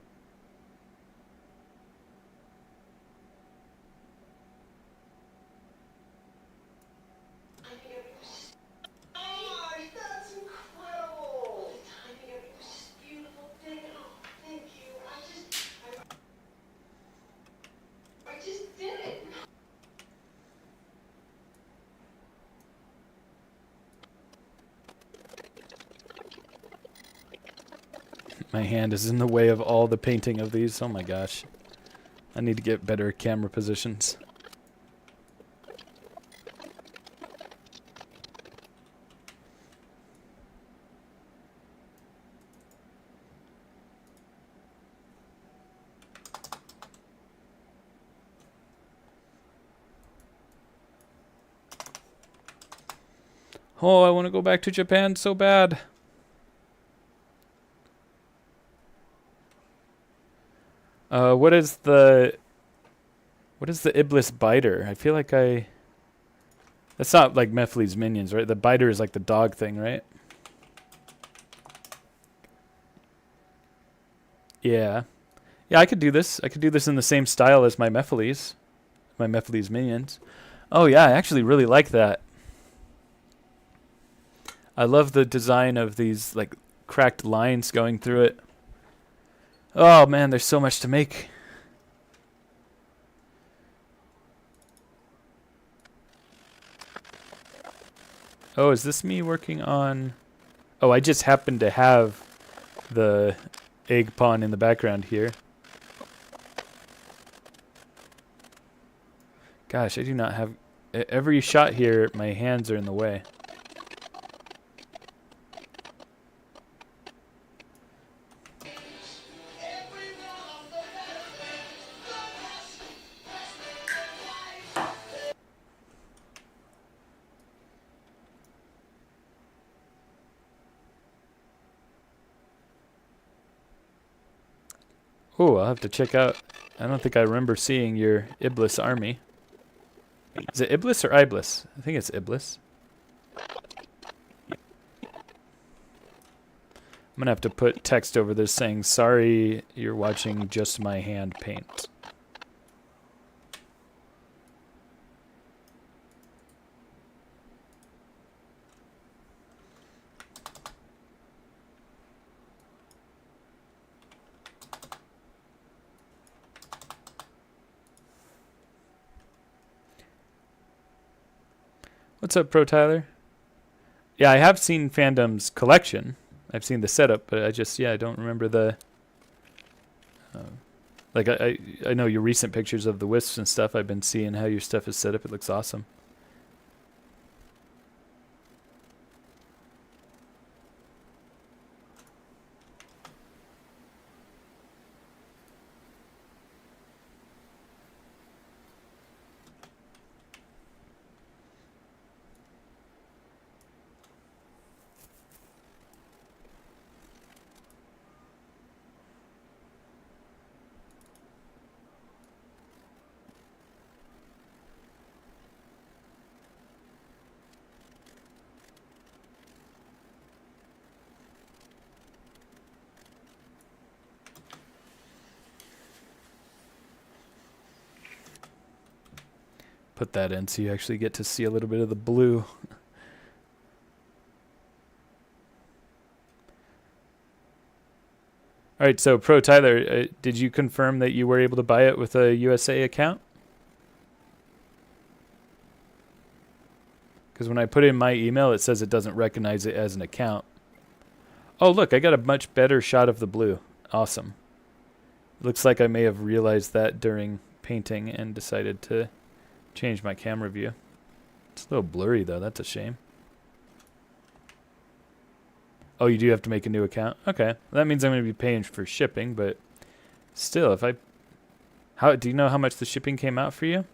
My hand is in the way of all the painting of these. Oh my gosh. I need to get better camera positions. Oh, I want to go back to Japan so bad. What is the Iblis biter? I feel like that's not like Mephiles minions, right? The biter is like the dog thing, right? Yeah. Yeah, I could do this. I could do this in the same style as my Mephiles minions. Oh yeah, I actually really like that. I love the design of these like cracked lines going through it. Oh man, there's so much to make. Oh, is this me working on... Oh, I just happen to have the egg pawn in the background here. Gosh, I do not have... Every shot here, my hands are in the way. Oh, I'll have to check out. I don't think I remember seeing your Iblis army. Is it Iblis or Iblis? I think it's Iblis. I'm gonna have to put text over this saying, "Sorry, you're watching just my hand paint." What's up, Pro Tyler? Yeah, I have seen Fandom's collection. I've seen the setup, but I don't remember the... like, I know your recent pictures of the wisps and stuff. I've been seeing how your stuff is set up. It looks awesome. Put that in so you actually get to see a little bit of the blue. All right, so Pro Tyler, did you confirm that you were able to buy it with a USA account? Because when I put in my email, it says it doesn't recognize it as an account. Oh, look, I got a much better shot of the blue. Awesome. Looks like I may have realized that during painting and decided to change my camera view. It's a little blurry, though. That's a shame. Oh, you do have to make a new account? Okay. That means I'm going to be paying for shipping, but still, if I... do you know how much the shipping came out for you?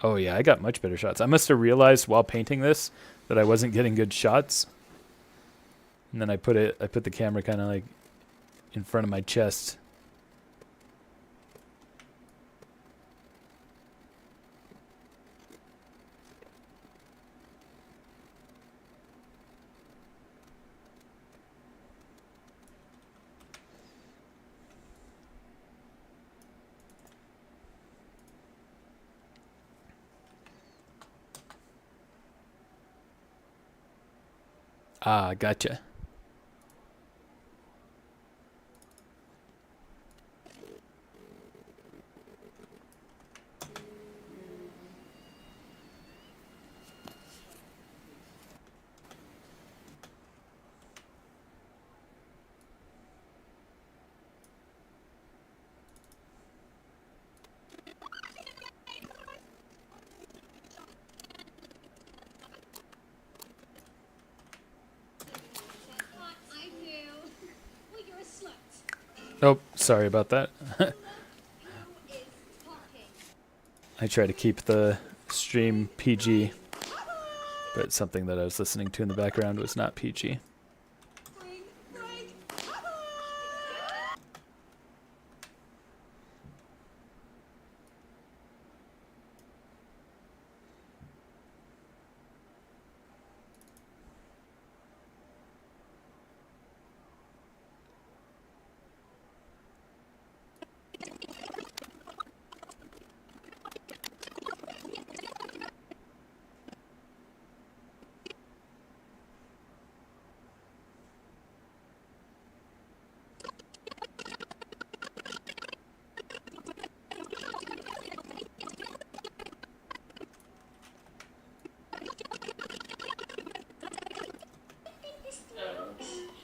Oh yeah, I got much better shots. I must have realized while painting this that I wasn't getting good shots. And then I put the camera kind of like in front of my chest. Ah, gotcha. I do. Well, you're a slut. Oh, sorry about that. Who is talking? I try to keep the stream PG, but something that I was listening to in the background was not PG. Ring, ring.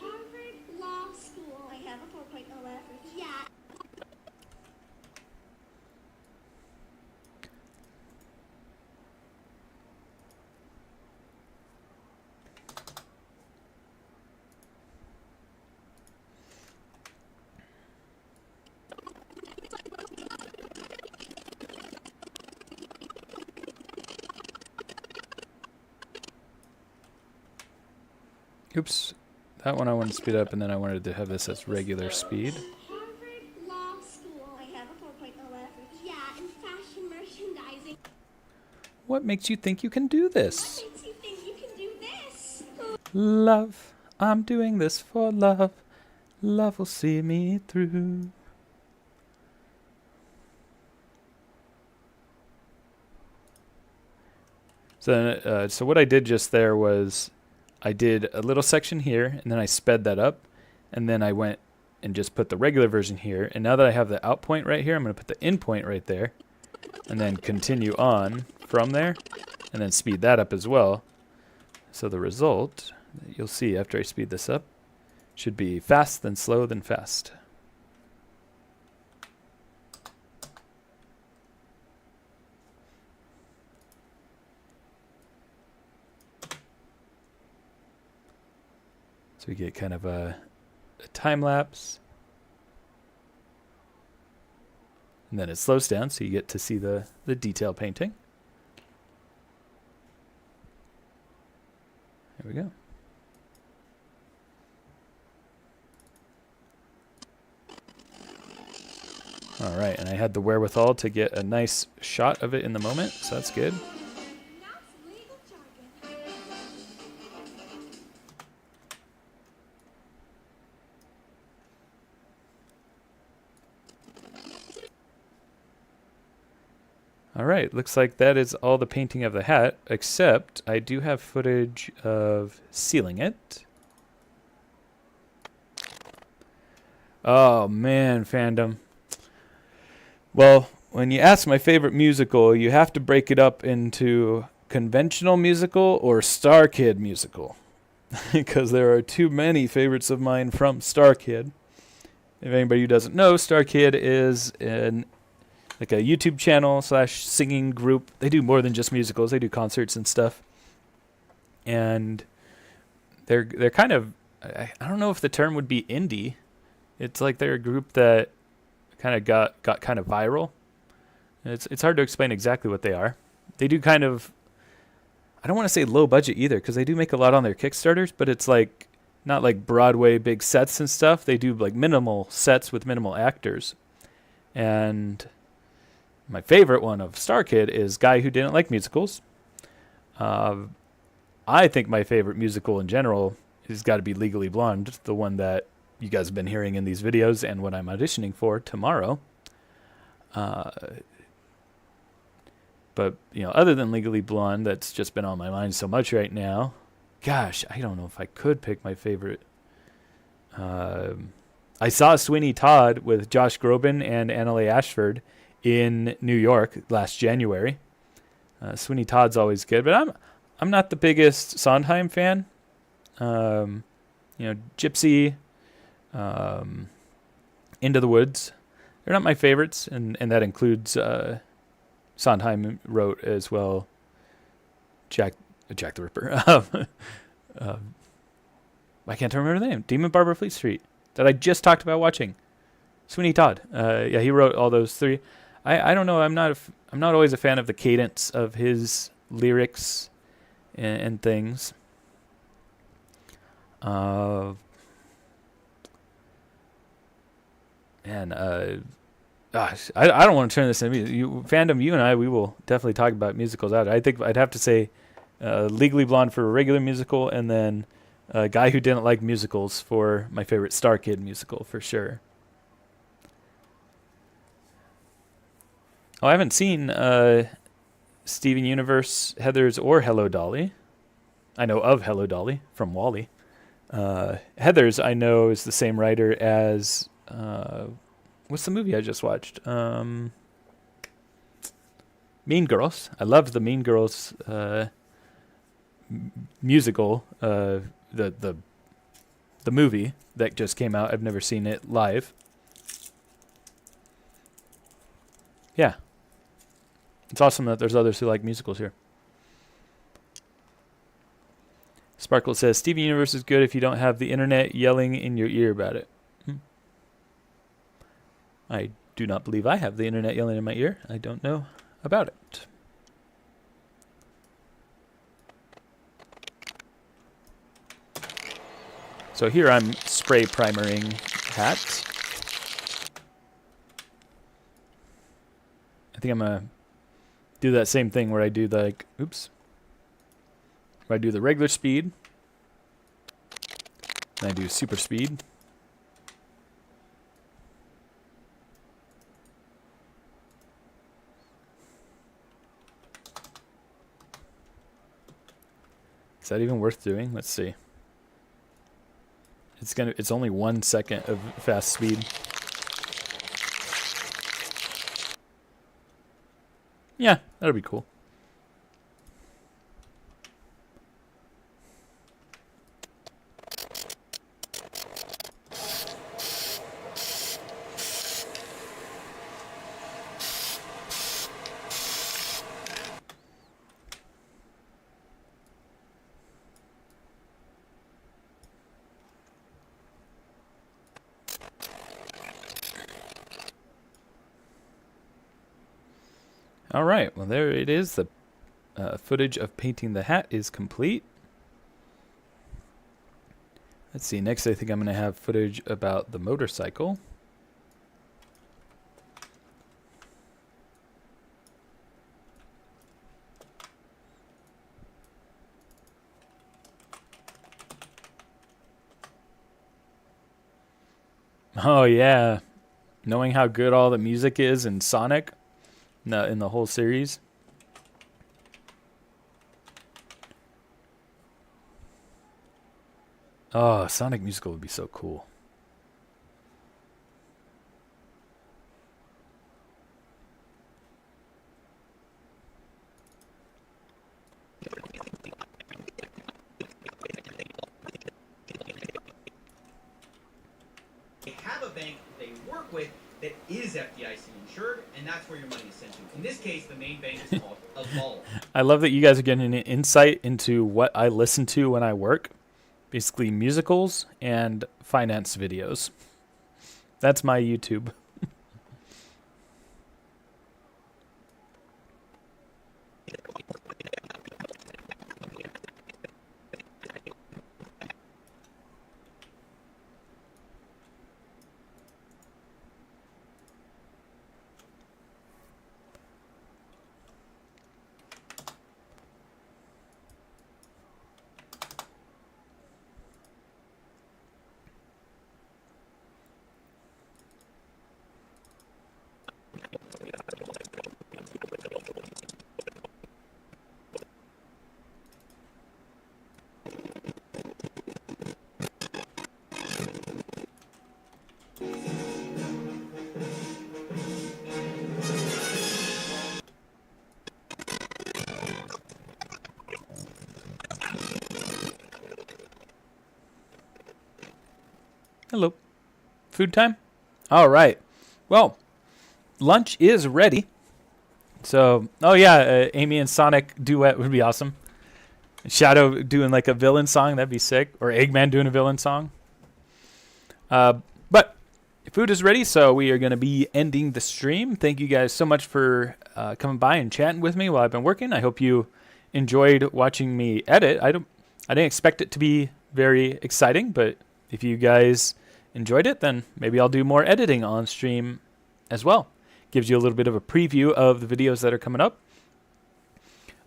Harvard Law School. I have a 4.0 average. Yeah. Oops. That one I wanted to speed up, and then I wanted to have this as regular speed. Harvard Law School. I have a 4.0 average. Yeah, in fashion merchandising. What makes you think you can do this? What makes you think you can do this? Love. I'm doing this for love. Love will see me through. So what I did just there was I did a little section here, and then I sped that up, and then I went and just put the regular version here. And now that I have the out point right here, I'm going to put the in point right there, and then continue on from there, and then speed that up as well. So the result that you'll see after I speed this up should be fast, then slow, then fast. So we get kind of a time lapse. And then it slows down so you get to see the detail painting. There we go. All right, and I had the wherewithal to get a nice shot of it in the moment, so that's good. Now some legal jargon. All right, looks like that is all the painting of the hat, except I do have footage of sealing it. Oh man, fandom. Well, when you ask my favorite musical, you have to break it up into conventional musical or Star Kid musical. Because there are too many favorites of mine from Star Kid. If anybody who doesn't know, Star Kid is like a YouTube channel / singing group. They do more than just musicals. They do concerts and stuff. And they're kind of, I don't know if the term would be indie. It's like they're a group that kind of got kind of viral. It's hard to explain exactly what they are. They do kind of, I don't want to say low budget either, because they do make a lot on their Kickstarters, but it's like not like Broadway big sets and stuff. They do like minimal sets with minimal actors. And my favorite one of Star Kid is Guy Who Didn't Like Musicals. I think my favorite musical in general has got to be Legally Blonde, the one that you guys have been hearing in these videos and what I'm auditioning for tomorrow. But, you know, other than Legally Blonde, that's just been on my mind so much right now, gosh, I don't know if I could pick my favorite. I saw Sweeney Todd with Josh Groban and Annaleigh Ashford in New York last January. Sweeney Todd's always good, but I'm not the biggest Sondheim fan. Gypsy, Into the Woods, they're not my favorites, and that includes Sondheim wrote as well. Jack the Ripper. I can't remember the name. Demon Barber Fleet Street that I just talked about watching. Sweeney Todd. Yeah, he wrote all those three. I don't know. I'm not always a fan of the cadence of his lyrics and things. Gosh, I don't want to turn this into fandom. You and I, we will definitely talk about musicals out. I think I'd have to say Legally Blonde for a regular musical, and then a guy who didn't like musicals for my favorite Star Kid musical for sure. Oh, I haven't seen Steven Universe, Heathers, or Hello Dolly. I know of Hello Dolly from WALL-E. Heathers, I know, is the same writer as what's the movie I just watched? Mean Girls. I loved the Mean Girls musical. The movie that just came out. I've never seen it live. Yeah. It's awesome that there's others who like musicals here. Sparkle says, Steven Universe is good if you don't have the internet yelling in your ear about it. I do not believe I have the internet yelling in my ear. I don't know about it. So here I'm spray primering hats. I think I'm going to do that same thing where I do the, where I do the regular speed. And I do super speed. Is that even worth doing? Let's see. It's only 1 second of fast speed. Yeah, that'll be cool. All right, well, there it is. The footage of painting the hat is complete. Let's see, next I think I'm going to have footage about the motorcycle. Oh, yeah. Knowing how good all the music is in Sonic. No, in the whole series. Oh, Sonic musical would be so cool. They have a bank they work with that is FDIC insured, and that's where your money is sent to. In this case, the main bank is called Evolve. I love that you guys are getting an insight into what I listen to when I work. Basically musicals and finance videos. That's my YouTube. Food time? All right. Well, lunch is ready. So, oh yeah, Amy and Sonic duet would be awesome. Shadow doing like a villain song, that'd be sick. Or Eggman doing a villain song. But food is ready, so we are going to be ending the stream. Thank you guys so much for coming by and chatting with me while I've been working. I hope you enjoyed watching me edit. I didn't expect it to be very exciting, but if you guys enjoyed it, then maybe I'll do more editing on stream as well. Gives you a little bit of a preview of the videos that are coming up.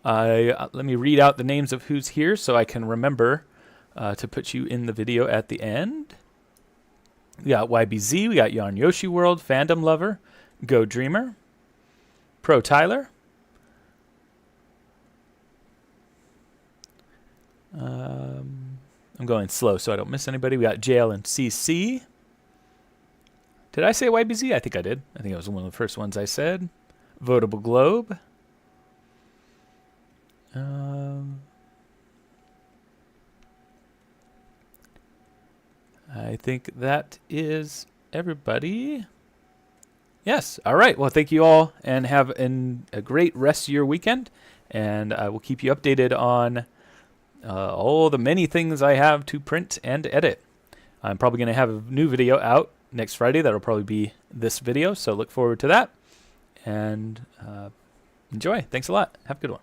Let me read out the names of who's here so I can remember to put you in the video at the end. We got YBZ, we got Yarn Yoshi World, Fandom Lover, Go Dreamer, Pro Tyler, I'm going slow so I don't miss anybody. We got JL and CC. Did I say YBZ? I think I did. I think it was one of the first ones I said. Votable Globe. I think that is everybody. Yes. All right. Well, thank you all, and have a great rest of your weekend. And I will keep you updated on all the many things I have to print and edit. I'm probably going to have a new video out next Friday. That'll probably be this video. So look forward to that. And enjoy. Thanks a lot. Have a good one.